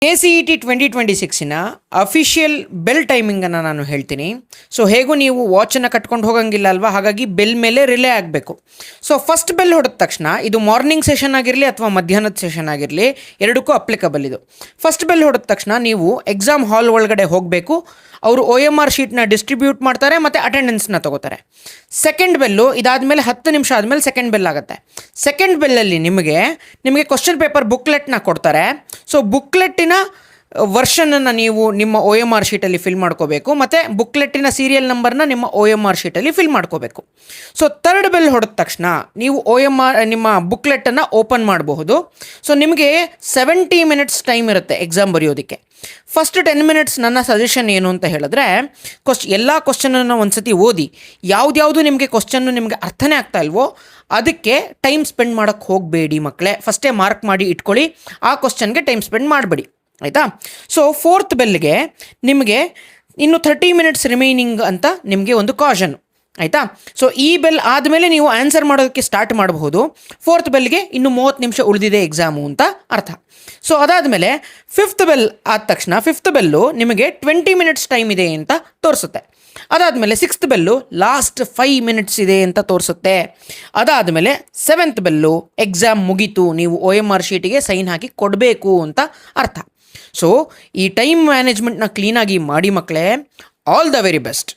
KCET 2026ನ official bell ಟೈಮಿಂಗನ್ನು ನಾನು ಹೇಳ್ತೀನಿ. So ಹೇಗೂ ನೀವು ವಾಚನ್ನು ಕಟ್ಕೊಂಡು ಹೋಗಂಗಿಲ್ಲ ಅಲ್ವಾ, ಹಾಗಾಗಿ ಬೆಲ್ ಮೇಲೆ ರಿಲೇ ಆಗಬೇಕು. ಸೊ ಫಸ್ಟ್ ಬೆಲ್ ಹೊಡೆದ ತಕ್ಷಣ ಇದು ಮಾರ್ನಿಂಗ್ ಸೆಷನ್ ಆಗಿರಲಿ ಅಥವಾ ಮಧ್ಯಾಹ್ನದ ಸೆಷನ್ ಆಗಿರಲಿ, ಎರಡಕ್ಕೂ ಅಪ್ಲಿಕಬಲ್ ಇದು. ಫಸ್ಟ್ ಬೆಲ್ ಹೊಡೆದ ತಕ್ಷಣ ನೀವು ಎಕ್ಸಾಮ್ ಹಾಲ್ ಒಳಗಡೆ ಹೋಗಬೇಕು. ಅವರು OMR ಶೀಟ್ನ ಡಿಸ್ಟ್ರಿಬ್ಯೂಟ್ ಮಾಡ್ತಾರೆ ಮತ್ತು ಅಟೆಂಡೆನ್ಸ್ನ ತೊಗೋತಾರೆ. ಸೆಕೆಂಡ್ ಬೆಲ್ಲು ಇದಾದಮೇಲೆ 10 ನಿಮಿಷ ಆದಮೇಲೆ ಸೆಕೆಂಡ್ ಬೆಲ್ ಆಗುತ್ತೆ. ಸೆಕೆಂಡ್ ಬೆಲ್ಲಲ್ಲಿ ನಿಮಗೆ ಕ್ವಶನ್ ಪೇಪರ್ ಬುಕ್ಲೆಟ್ನ ಕೊಡ್ತಾರೆ. ಸೊ ಬುಕ್ಲೆಟ್ಟಿನ ವರ್ಷನನ್ನು ನೀವು ನಿಮ್ಮ OMR ಶೀಟಲ್ಲಿ ಫಿಲ್ ಮಾಡ್ಕೋಬೇಕು ಮತ್ತು ಬುಕ್ಲೆಟ್ಟಿನ ಸೀರಿಯಲ್ ನಂಬರ್ನ ನಿಮ್ಮ OMR ಶೀಟಲ್ಲಿ ಫಿಲ್ ಮಾಡ್ಕೋಬೇಕು. ಸೊ ಥರ್ಡ್ ಬೆಲ್ ಹೊಡೆದ ತಕ್ಷಣ ನೀವು ನಿಮ್ಮ ಬುಕ್ಲೆಟನ್ನು ಓಪನ್ ಮಾಡಬಹುದು. ಸೊ ನಿಮಗೆ 70 ಮಿನಿಟ್ಸ್ ಟೈಮ್ ಇರುತ್ತೆ ಎಕ್ಸಾಮ್ ಬರೆಯೋದಕ್ಕೆ. ಫಸ್ಟ್ 10 ಮಿನಿಟ್ಸ್ ನನ್ನ ಸಜೆಷನ್ ಏನು ಅಂತ ಹೇಳಿದ್ರೆ, ಎಲ್ಲ ಕ್ವಶನನ್ನು ಒಂದು ಸತಿ ಓದಿ, ಯಾವ್ದು ನಿಮಗೆ ಕ್ವಶನ್ನು ನಿಮಗೆ ಅರ್ಥನೇ ಆಗ್ತಾ ಇಲ್ವೋ ಅದಕ್ಕೆ ಟೈಮ್ ಸ್ಪೆಂಡ್ ಮಾಡೋಕ್ಕೆ ಹೋಗಬೇಡಿ ಮಕ್ಕಳೇ. ಫಸ್ಟೇ ಮಾರ್ಕ್ ಮಾಡಿ ಇಟ್ಕೊಳ್ಳಿ, ಆ ಕ್ವಶನ್ಗೆ ಟೈಮ್ ಸ್ಪೆಂಡ್ ಮಾಡಬೇಡಿ, ಆಯಿತಾ. ಸೊ ಫೋರ್ತ್ ಬೆಲ್ಗೆ ನಿಮಗೆ ಇನ್ನು 30 ಮಿನಿಟ್ಸ್ ರಿಮೈನಿಂಗ್ ಅಂತ ನಿಮಗೆ ಒಂದು ಕಾಷನ್, ಆಯಿತಾ. ಸೊ ಈ ಬೆಲ್ ಆದಮೇಲೆ ನೀವು ಆನ್ಸರ್ ಮಾಡೋದಕ್ಕೆ ಸ್ಟಾರ್ಟ್ ಮಾಡಬಹುದು. ಫೋರ್ತ್ ಬೆಲ್ಗೆ ಇನ್ನು 30 ನಿಮಿಷ ಉಳಿದಿದೆ ಎಕ್ಸಾಮು ಅಂತ ಅರ್ಥ. ಸೊ ಅದಾದಮೇಲೆ ಫಿಫ್ತ್ ಬೆಲ್ ಆದ ತಕ್ಷಣ ಫಿಫ್ತ್ ಬೆಲ್ಲು ನಿಮಗೆ 20 ಮಿನಿಟ್ಸ್ ಟೈಮ್ ಇದೆ ಅಂತ ತೋರಿಸುತ್ತೆ. ಅದಾದಮೇಲೆ ಸಿಕ್ಸ್ತ್ ಬೆಲ್ಲು ಲಾಸ್ಟ್ 5 ಮಿನಿಟ್ಸ್ ಇದೆ ಅಂತ ತೋರಿಸುತ್ತೆ. ಅದಾದಮೇಲೆ ಸೆವೆಂತ್ ಬೆಲ್ಲು ಎಕ್ಸಾಮ್ ಮುಗೀತು, ನೀವು OMR ಶೀಟಿಗೆ ಸೈನ್ ಹಾಕಿ ಕೊಡಬೇಕು ಅಂತ ಅರ್ಥ. ಸೊ ಈ ಟೈಮ್ ಮ್ಯಾನೇಜ್ಮೆಂಟ್ನ ಕ್ಲೀನಾಗಿ ಮಾಡಿ ಮಕ್ಕಳೇ. All the very best.